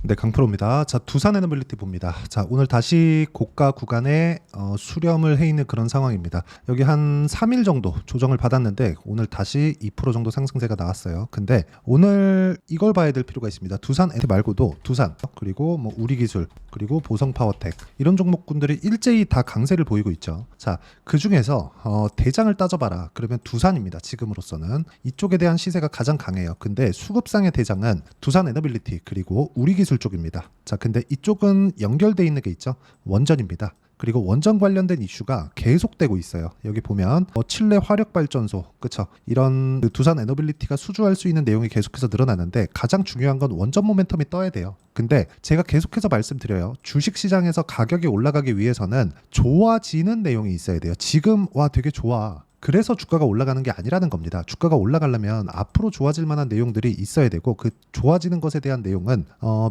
네, 강프로입니다. 자, 두산 에너빌리티 봅니다. 자, 오늘 다시 고가 구간에 수렴을 해 있는 그런 상황입니다. 여기 한 3일 정도 조정을 받았는데 오늘 다시 2% 정도 상승세가 나왔어요. 근데 오늘 이걸 봐야 될 필요가 있습니다. 두산 에너빌리티 말고도 두산, 그리고 뭐 우리기술, 그리고 보성파워텍 이런 종목군들이 일제히 다 강세를 보이고 있죠. 자, 그 중에서 대장을 따져봐라. 그러면 두산입니다. 지금으로서는 이쪽에 대한 시세가 가장 강해요. 근데 수급상의 대장은 두산 에너빌리티 그리고 우리기술 쪽입니다. 자, 근데 이쪽은 연결돼 있는 게 있죠. 원전입니다. 그리고 원전 관련된 이슈가 계속되고 있어요. 여기 보면 칠레 화력발전소, 그쵸? 이런 두산 에너빌리티가 수주할 수 있는 내용이 계속해서 늘어나는데 가장 중요한 건 원전 모멘텀이 떠야 돼요. 근데 제가 계속해서 말씀드려요. 주식시장에서 가격이 올라가기 위해서는 좋아지는 내용이 있어야 돼요. 지금 와 되게 좋아. 그래서 주가가 올라가는 게 아니라는 겁니다. 주가가 올라가려면 앞으로 좋아질 만한 내용들이 있어야 되고 그 좋아지는 것에 대한 내용은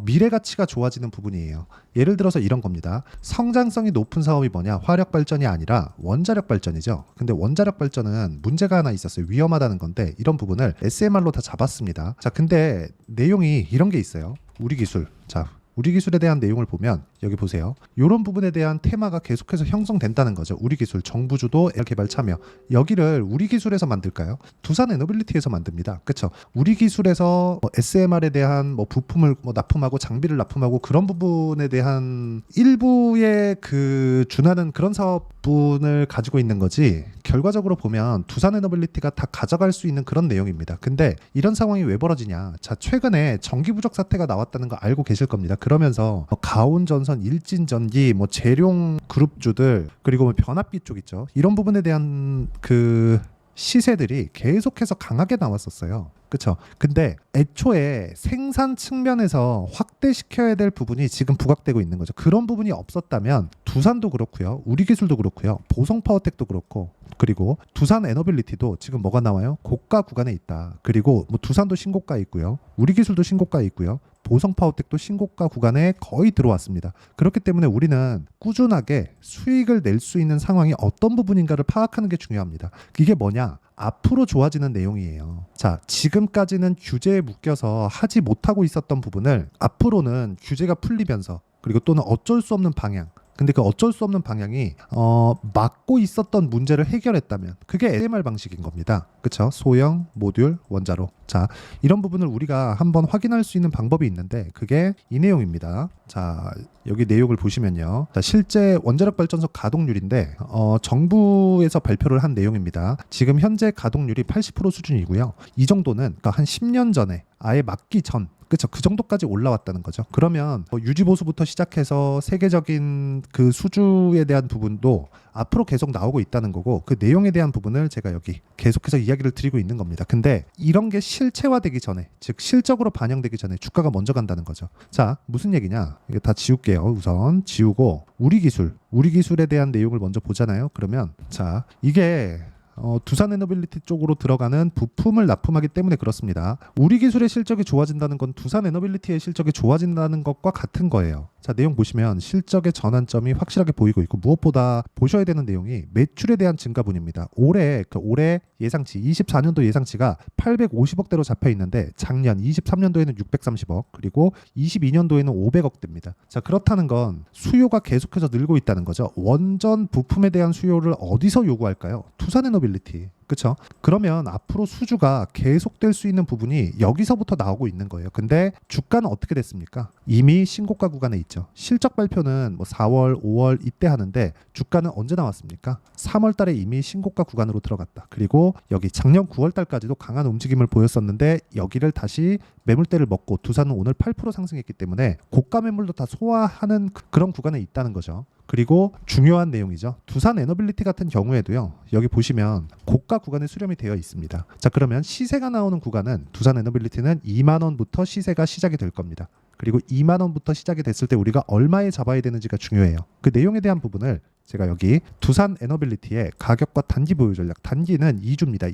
미래 가치가 좋아지는 부분이에요. 예를 들어서 이런 겁니다. 성장성이 높은 사업이 뭐냐? 화력 발전이 아니라 원자력 발전이죠. 근데 원자력 발전은 문제가 하나 있었어요. 위험하다는 건데 이런 부분을 SMR로 다 잡았습니다. 자, 근데 내용이 이런 게 있어요. 우리 기술. 자, 우리 기술에 대한 내용을 보면 여기 보세요. 이런 부분에 대한 테마가 계속해서 형성된다는 거죠. 우리 기술, 정부 주도 개발 참여. 여기를 우리 기술에서 만들까요? 두산 에너빌리티에서 만듭니다. 그렇죠? 우리 기술에서 SMR에 대한 부품을 납품하고 장비를 납품하고 그런 부분에 대한 일부의 그 준하는 그런 사업분을 가지고 있는 거지. 결과적으로 보면 두산 에너빌리티가 다 가져갈 수 있는 그런 내용입니다. 근데 이런 상황이 왜 벌어지냐? 자, 최근에 전기 부족 사태가 나왔다는 거 알고 계실 겁니다. 그러면서 가온전선, 일진전기, 재룡 그룹주들 그리고 변압기 쪽 있죠. 이런 부분에 대한 그 시세들이 계속해서 강하게 나왔었어요. 그렇죠? 근데 애초에 생산 측면에서 확대시켜야 될 부분이 지금 부각되고 있는 거죠. 그런 부분이 없었다면 두산도 그렇고요. 우리기술도 그렇고요. 보성파워텍도 그렇고 그리고 두산 에너빌리티도 지금 뭐가 나와요? 고가 구간에 있다. 그리고 두산도 신고가에 있고요. 우리기술도 신고가에 있고요. 보성파워텍도 신고가 구간에 거의 들어왔습니다. 그렇기 때문에 우리는 꾸준하게 수익을 낼 수 있는 상황이 어떤 부분인가를 파악하는 게 중요합니다. 이게 뭐냐? 앞으로 좋아지는 내용이에요. 자, 지금까지는 규제에 묶여서 하지 못하고 있었던 부분을 앞으로는 규제가 풀리면서 그리고 또는 어쩔 수 없는 방향, 근데 그 어쩔 수 없는 방향이 막고 있었던 문제를 해결했다면 그게 SMR 방식인 겁니다. 그렇죠? 소형, 모듈, 원자로. 자, 이런 부분을 우리가 한번 확인할 수 있는 방법이 있는데 그게 이 내용입니다. 자, 여기 내용을 보시면요. 자, 실제 원자력 발전소 가동률인데 정부에서 발표를 한 내용입니다. 지금 현재 가동률이 80% 수준이고요. 이 정도는 그러니까 한 10년 전에 아예 막기 전 그렇죠. 그 정도까지 올라왔다는 거죠. 그러면 유지 보수부터 시작해서 세계적인 그 수주에 대한 부분도 앞으로 계속 나오고 있다는 거고 그 내용에 대한 부분을 제가 여기 계속해서 이야기를 드리고 있는 겁니다. 근데 이런 게 실체화되기 전에 즉 실적으로 반영되기 전에 주가가 먼저 간다는 거죠. 자, 무슨 얘기냐? 이거 다 지울게요. 우선 지우고 우리기술에 대한 내용을 먼저 보잖아요. 그러면 자, 이게 두산 에너빌리티 쪽으로 들어가는 부품을 납품하기 때문에 그렇습니다. 우리 기술의 실적이 좋아진다는 건 두산 에너빌리티의 실적이 좋아진다는 것과 같은 거예요. 자, 내용 보시면 실적의 전환점이 확실하게 보이고 있고 무엇보다 보셔야 되는 내용이 매출에 대한 증가분입니다. 올해 예상치 24년도 예상치가 850억대로 잡혀 있는데 작년 23년도에는 630억 그리고 22년도에는 500억대입니다. 자, 그렇다는 건 수요가 계속해서 늘고 있다는 거죠. 원전 부품에 대한 수요를 어디서 요구할까요? 두산 에너빌리티. 그렇죠? 그러면 앞으로 수주가 계속될 수 있는 부분이 여기서부터 나오고 있는 거예요. 근데 주가는 어떻게 됐습니까? 이미 신고가 구간에 있죠. 실적 발표는 4월, 5월 이때 하는데 주가는 언제 나왔습니까? 3월 달에 이미 신고가 구간으로 들어갔다. 그리고 여기 작년 9월 달까지도 강한 움직임을 보였었는데 여기를 다시 매물대를 먹고 두산은 오늘 8% 상승했기 때문에 고가 매물도 다 소화하는 그런 구간에 있다는 거죠. 그리고 중요한 내용이죠. 두산 에너빌리티 같은 경우에도요. 여기 보시면 고가 구간에 수렴이 되어 있습니다. 자, 그러면 시세가 나오는 구간은 두산 에너빌리티는 2만 원부터 시세가 시작이 될 겁니다. 그리고 2만 원부터 시작이 됐을 때 우리가 얼마에 잡아야 되는지가 중요해요. 그 내용에 대한 부분을 제가 여기 두산 에너빌리티의 가격과 단기 보유 전략, 단기는 2주입니다.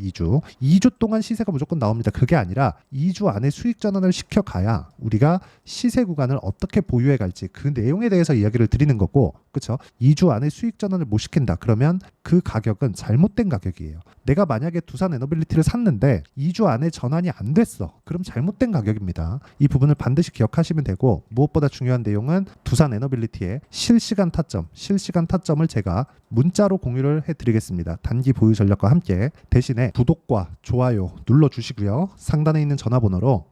2주 동안 시세가 무조건 나옵니다. 그게 아니라 2주 안에 수익 전환을 시켜가야 우리가 시세 구간을 어떻게 보유해 갈지 그 내용에 대해서 이야기를 드리는 거고, 그렇죠? 2주 안에 수익 전환을 못 시킨다 그러면 그 가격은 잘못된 가격이에요. 내가 만약에 두산 에너빌리티를 샀는데 2주 안에 전환이 안 됐어, 그럼 잘못된 가격입니다. 이 부분을 반드시 기억하시면 되고, 무엇보다 중요한 내용은 두산 에너빌리티의 실시간 타점을 제가 문자로 공유를 해드리겠습니다. 단기 보유 전략과 함께. 대신에 구독과 좋아요 눌러주시고요. 상단에 있는 전화번호로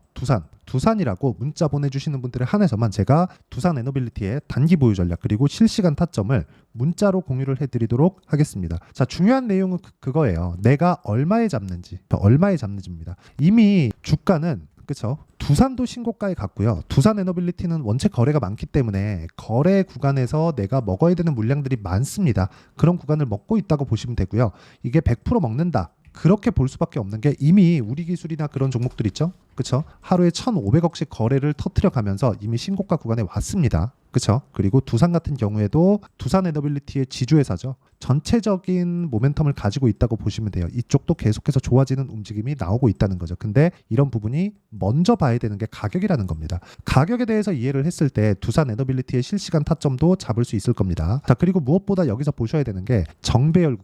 두산이라고 문자 보내주시는 분들에 한해서만 제가 두산 에너빌리티의 단기 보유 전략 그리고 실시간 타점을 문자로 공유를 해드리도록 하겠습니다. 자, 중요한 내용은 그거예요. 내가 얼마에 잡는지입니다. 이미 주가는, 그렇죠? 두산도 신고가에 갔고요. 두산 에너빌리티는 원체 거래가 많기 때문에 거래 구간에서 내가 먹어야 되는 물량들이 많습니다. 그런 구간을 먹고 있다고 보시면 되고요. 이게 100% 먹는다, 그렇게 볼 수밖에 없는 게 이미 우리 기술이나 그런 종목들 있죠, 그렇죠? 하루에 1,500억씩 거래를 터뜨려 가면서 이미 신고가 구간에 왔습니다. 그렇죠? 그리고 두산 같은 경우에도 두산 에너빌리티의 지주회사죠. 전체적인 모멘텀을 가지고 있다고 보시면 돼요. 이쪽도 계속해서 좋아지는 움직임이 나오고 있다는 거죠. 근데 이런 부분이 먼저 봐야 되는 게 가격이라는 겁니다. 가격에 대해서 이해를 했을 때 두산 에너빌리티의 실시간 타점도 잡을 수 있을 겁니다. 자, 그리고 무엇보다 여기서 보셔야 되는 게 정배열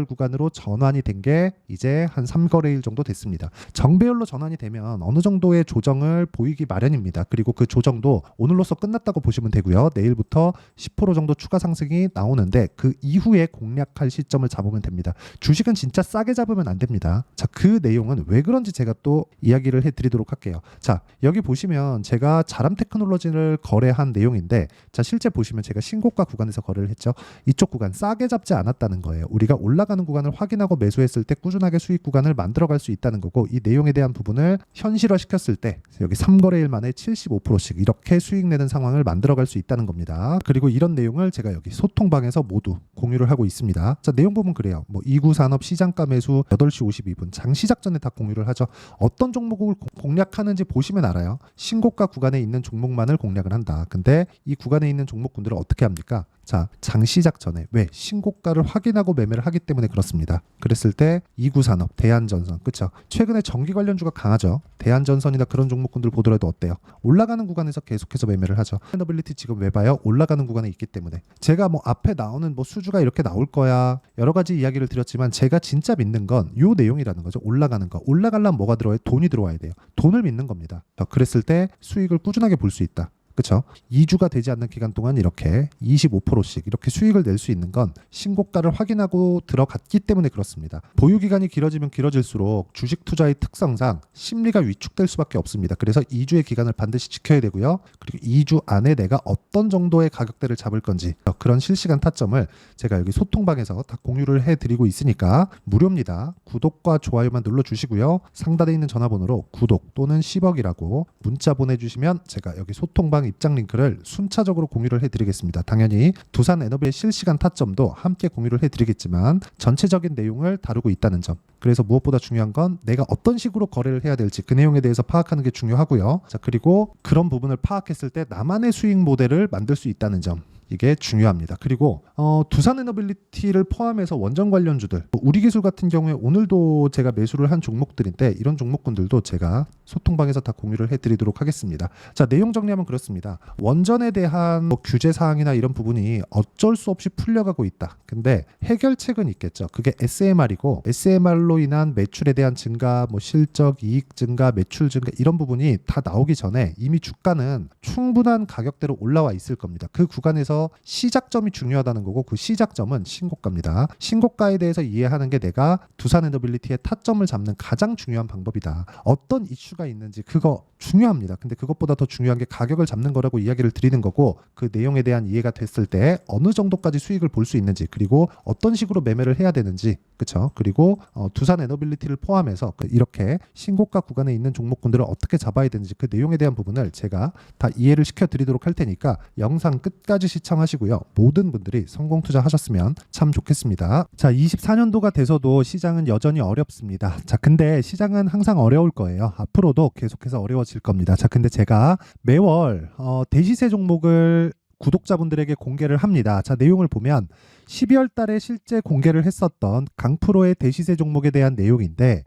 구간으로 전환이 된 게 이제 한 3거래일 정도 됐습니다. 정배열로 전환이 되면 어느 정도의 조정을 보이기 마련입니다. 그리고 그 조정도 오늘로써 끝났다고 보시면 되고요. 내일부터 10% 정도 추가 상승이 나오는데 그 이후에 공략할 시점을 잡으면 됩니다. 주식은 진짜 싸게 잡으면 안 됩니다. 자, 그 내용은 왜 그런지 제가 또 이야기를 해드리도록 할게요. 자, 여기 보시면 제가 자람 테크놀로지를 거래한 내용인데, 자, 실제 보시면 제가 신고가 구간에서 거래를 했죠. 이쪽 구간 싸게 잡지 않았다는 거예요. 우리가 올라가는 구간을 확인하고 매수했을 때 꾸준하게 수익 구간을 만들어갈 수 있다는 거고, 이 내용에 대한 부분을 현실화 시켰을 때 여기 3거래일 만에 75%씩 이렇게 수익 내는 상황을 만들어갈 수 있다는 겁니다. 그리고 이런 내용을 제가 여기 소통방에서 모두 공유를 하고 있습니다. 자, 내용 부분 그래요. 뭐 2구 산업 시장가 매수 8시 52분 장 시작 전에 다 공유를 하죠. 어떤 종목을 공략하는지 보시면 알아요. 신고가 구간에 있는 종목만을 공략을 한다. 근데 이 구간에 있는 종목군들은 어떻게 합니까? 자, 장 시작 전에 왜 신고가를 확인하고 매매를 하기 때문에 그렇습니다. 그랬을 때 2구 산업, 대한전선, 그렇죠? 최근에 전기 관련주가 강하죠. 대한전선이나 그런 종목군들 보더라도 어때요? 올라가는 구간에서 계속해서 매매를 하죠. 에너빌리티 지금 왜 봐요? 올라가는 구간에 있기 때문에. 제가 뭐 앞에 나오는 뭐 수주가 이렇게 나올 거야, 여러 가지 이야기를 드렸지만 제가 진짜 믿는 건 요 내용이라는 거죠. 올라가는 거. 올라가려면 뭐가 들어와요? 돈이 들어와야 돼요. 돈을 믿는 겁니다. 그랬을 때 수익을 꾸준하게 볼 수 있다. 그렇죠? 2주가 되지 않는 기간 동안 이렇게 25%씩 이렇게 수익을 낼 수 있는 건 신고가를 확인하고 들어갔기 때문에 그렇습니다. 보유 기간이 길어지면 길어질수록 주식 투자의 특성상 심리가 위축될 수밖에 없습니다. 그래서 2주의 기간을 반드시 지켜야 되고요. 그리고 2주 안에 내가 어떤 정도의 가격대를 잡을 건지 그런 실시간 타점을 제가 여기 소통방에서 다 공유를 해드리고 있으니까 무료입니다. 구독과 좋아요만 눌러주시고요. 상단에 있는 전화번호로 구독 또는 10억이라고 문자 보내주시면 제가 여기 소통방 입장 링크를 순차적으로 공유를 해드리겠습니다. 당연히 두산 에너비의 실시간 타점도 함께 공유를 해드리겠지만 전체적인 내용을 다루고 있다는 점. 그래서 무엇보다 중요한 건 내가 어떤 식으로 거래를 해야 될지 그 내용에 대해서 파악하는 게 중요하고요. 자, 그리고 그런 부분을 파악했을 때 나만의 수익 모델을 만들 수 있다는 점. 이게 중요합니다. 그리고 두산 에너빌리티를 포함해서 원전 관련주들, 우리 기술 같은 경우에 오늘도 제가 매수를 한 종목들인데 이런 종목군들도 제가 소통방에서 다 공유를 해드리도록 하겠습니다. 자, 내용 정리하면 그렇습니다. 원전에 대한 규제 사항이나 이런 부분이 어쩔 수 없이 풀려가고 있다. 근데 해결책은 있겠죠. 그게 SMR이고 SMR로 인한 매출에 대한 증가, 실적, 이익 증가, 매출 증가 이런 부분이 다 나오기 전에 이미 주가는 충분한 가격대로 올라와 있을 겁니다. 그 구간에서 시작점이 중요하다는 거고 그 시작점은 신고가입니다. 신고가에 대해서 이해하는 게 내가 두산 에너빌리티의 타점을 잡는 가장 중요한 방법이다. 어떤 이슈가 있는지 그거 중요합니다. 근데 그것보다 더 중요한 게 가격을 잡는 거라고 이야기를 드리는 거고 그 내용에 대한 이해가 됐을 때 어느 정도까지 수익을 볼 수 있는지 그리고 어떤 식으로 매매를 해야 되는지 그렇죠. 그리고 두산 에너빌리티를 포함해서 이렇게 신고가 구간에 있는 종목군들을 어떻게 잡아야 되는지 그 내용에 대한 부분을 제가 다 이해를 시켜드리도록 할 테니까 영상 끝까지 시청하시고요. 모든 분들이 성공 투자하셨으면 참 좋겠습니다. 자, 24년도가 돼서도 시장은 여전히 어렵습니다. 자, 근데 시장은 항상 어려울 거예요. 앞으로도 계속해서 어려워질 겁니다. 자, 근데 제가 매월 대시세 종목을 구독자분들에게 공개를 합니다. 자, 내용을 보면 12월 달에 실제 공개를 했었던 강프로의 대시세 종목에 대한 내용인데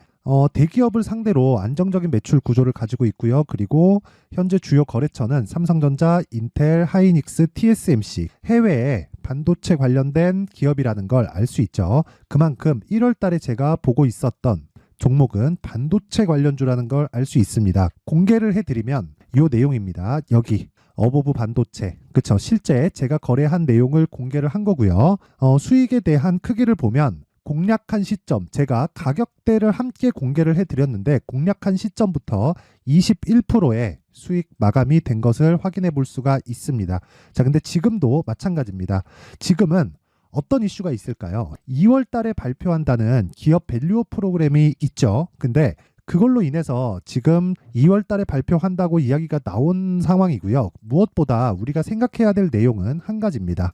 대기업을 상대로 안정적인 매출 구조를 가지고 있고요. 그리고 현재 주요 거래처는 삼성전자, 인텔, 하이닉스, TSMC, 해외에 반도체 관련된 기업이라는 걸 알 수 있죠. 그만큼 1월 달에 제가 보고 있었던 종목은 반도체 관련주라는 걸 알 수 있습니다. 공개를 해드리면 이 내용입니다. 여기 어보브 반도체, 그쵸? 실제 제가 거래한 내용을 공개를 한 거고요. 수익에 대한 크기를 보면 공략한 시점, 제가 가격대를 함께 공개를 해드렸는데 공략한 시점부터 21%의 수익 마감이 된 것을 확인해 볼 수가 있습니다. 자, 근데 지금도 마찬가지입니다. 지금은 어떤 이슈가 있을까요? 2월 달에 발표한다는 기업 밸류업 프로그램이 있죠. 근데 그걸로 인해서 지금 2월 달에 발표한다고 이야기가 나온 상황이고요. 무엇보다 우리가 생각해야 될 내용은 한 가지입니다.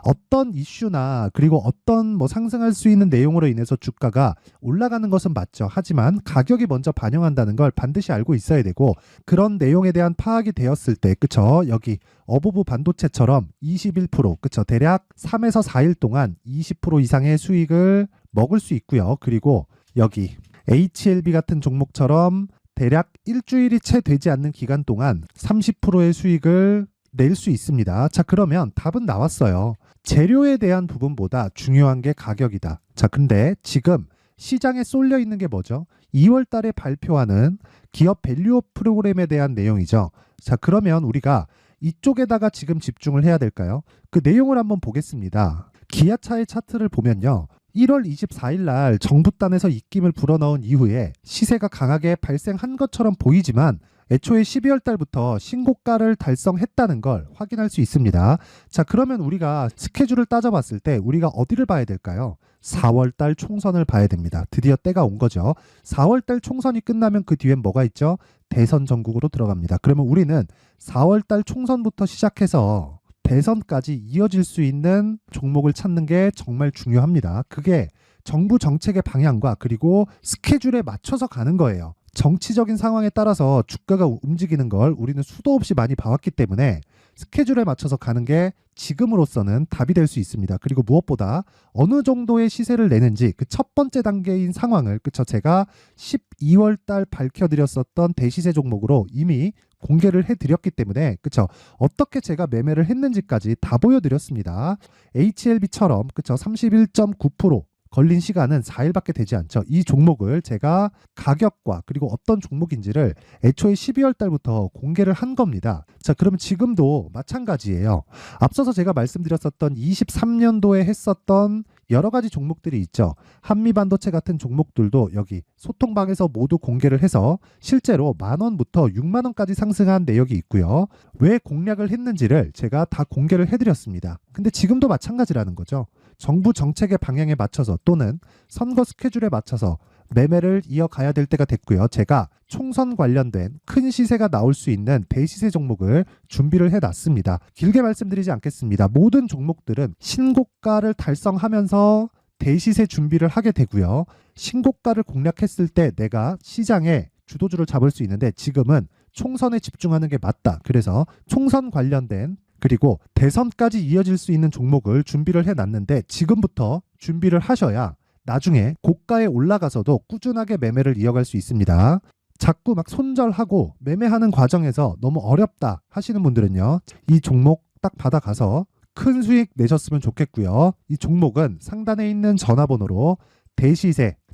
어떤 이슈나 그리고 어떤 상승할 수 있는 내용으로 인해서 주가가 올라가는 것은 맞죠. 하지만 가격이 먼저 반영한다는 걸 반드시 알고 있어야 되고, 그런 내용에 대한 파악이 되었을 때, 그쵸? 여기 어보브 반도체처럼 21%, 그쵸? 대략 3에서 4일 동안 20% 이상의 수익을 먹을 수 있고요. 그리고 여기 HLB 같은 종목처럼 대략 일주일이 채 되지 않는 기간 동안 30%의 수익을 낼 수 있습니다. 자, 그러면 답은 나왔어요. 재료에 대한 부분보다 중요한 게 가격이다. 자, 근데 지금 시장에 쏠려 있는 게 뭐죠? 2월 달에 발표하는 기업 밸류업 프로그램에 대한 내용이죠. 자, 그러면 우리가 이쪽에다가 지금 집중을 해야 될까요? 그 내용을 한번 보겠습니다. 기아차의 차트를 보면요. 1월 24일 날 정부단에서 입김을 불어넣은 이후에 시세가 강하게 발생한 것처럼 보이지만 애초에 12월 달부터 신고가를 달성했다는 걸 확인할 수 있습니다. 자, 그러면 우리가 스케줄을 따져봤을 때 우리가 어디를 봐야 될까요? 4월 달 총선을 봐야 됩니다. 드디어 때가 온 거죠. 4월 달 총선이 끝나면 그 뒤엔 뭐가 있죠? 대선 전국으로 들어갑니다. 그러면 우리는 4월 달 총선부터 시작해서 대선까지 이어질 수 있는 종목을 찾는 게 정말 중요합니다. 그게 정부 정책의 방향과 그리고 스케줄에 맞춰서 가는 거예요. 정치적인 상황에 따라서 주가가 움직이는 걸 우리는 수도 없이 많이 봐왔기 때문에 스케줄에 맞춰서 가는 게 지금으로서는 답이 될 수 있습니다. 그리고 무엇보다 어느 정도의 시세를 내는지 그 첫 번째 단계인 상황을, 그쵸? 제가 12월 달 밝혀드렸었던 대시세 종목으로 이미 공개를 해드렸기 때문에, 그쵸? 어떻게 제가 매매를 했는지까지 다 보여드렸습니다. HLB처럼, 그쵸? 31.9% 걸린 시간은 4일밖에 되지 않죠. 이 종목을 제가 가격과 그리고 어떤 종목인지를 애초에 12월 달부터 공개를 한 겁니다. 자, 그러면 지금도 마찬가지예요. 앞서서 제가 말씀드렸었던 23년도에 했었던 여러 가지 종목들이 있죠. 한미반도체 같은 종목들도 여기 소통방에서 모두 공개를 해서 실제로 10,000원부터 60,000원까지 상승한 내역이 있고요. 왜 공략을 했는지를 제가 다 공개를 해드렸습니다. 근데 지금도 마찬가지라는 거죠. 정부 정책의 방향에 맞춰서 또는 선거 스케줄에 맞춰서 매매를 이어가야 될 때가 됐고요. 제가 총선 관련된 큰 시세가 나올 수 있는 대시세 종목을 준비를 해놨습니다. 길게 말씀드리지 않겠습니다. 모든 종목들은 신고가를 달성하면서 대시세 준비를 하게 되고요. 신고가를 공략했을 때 내가 시장에 주도주를 잡을 수 있는데 지금은 총선에 집중하는 게 맞다. 그래서 총선 관련된 그리고 대선까지 이어질 수 있는 종목을 준비를 해놨는데 지금부터 준비를 하셔야 나중에 고가에 올라가서도 꾸준하게 매매를 이어갈 수 있습니다. 자꾸 막 손절하고 매매하는 과정에서 너무 어렵다 하시는 분들은요. 이 종목 딱 받아가서 큰 수익 내셨으면 좋겠고요. 이 종목은 상단에 있는 전화번호로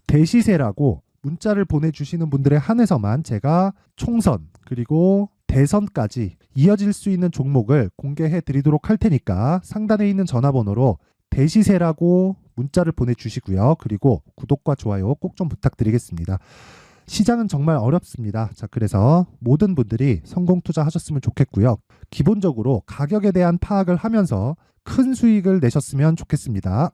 대시세라고 문자를 보내주시는 분들에 한해서만 제가 총선 그리고 대선까지 이어질 수 있는 종목을 공개해 드리도록 할 테니까 상단에 있는 전화번호로 대시세라고 문자를 보내주시고요. 그리고 구독과 좋아요 꼭 좀 부탁드리겠습니다. 시장은 정말 어렵습니다. 자, 그래서 모든 분들이 성공 투자하셨으면 좋겠고요. 기본적으로 가격에 대한 파악을 하면서 큰 수익을 내셨으면 좋겠습니다.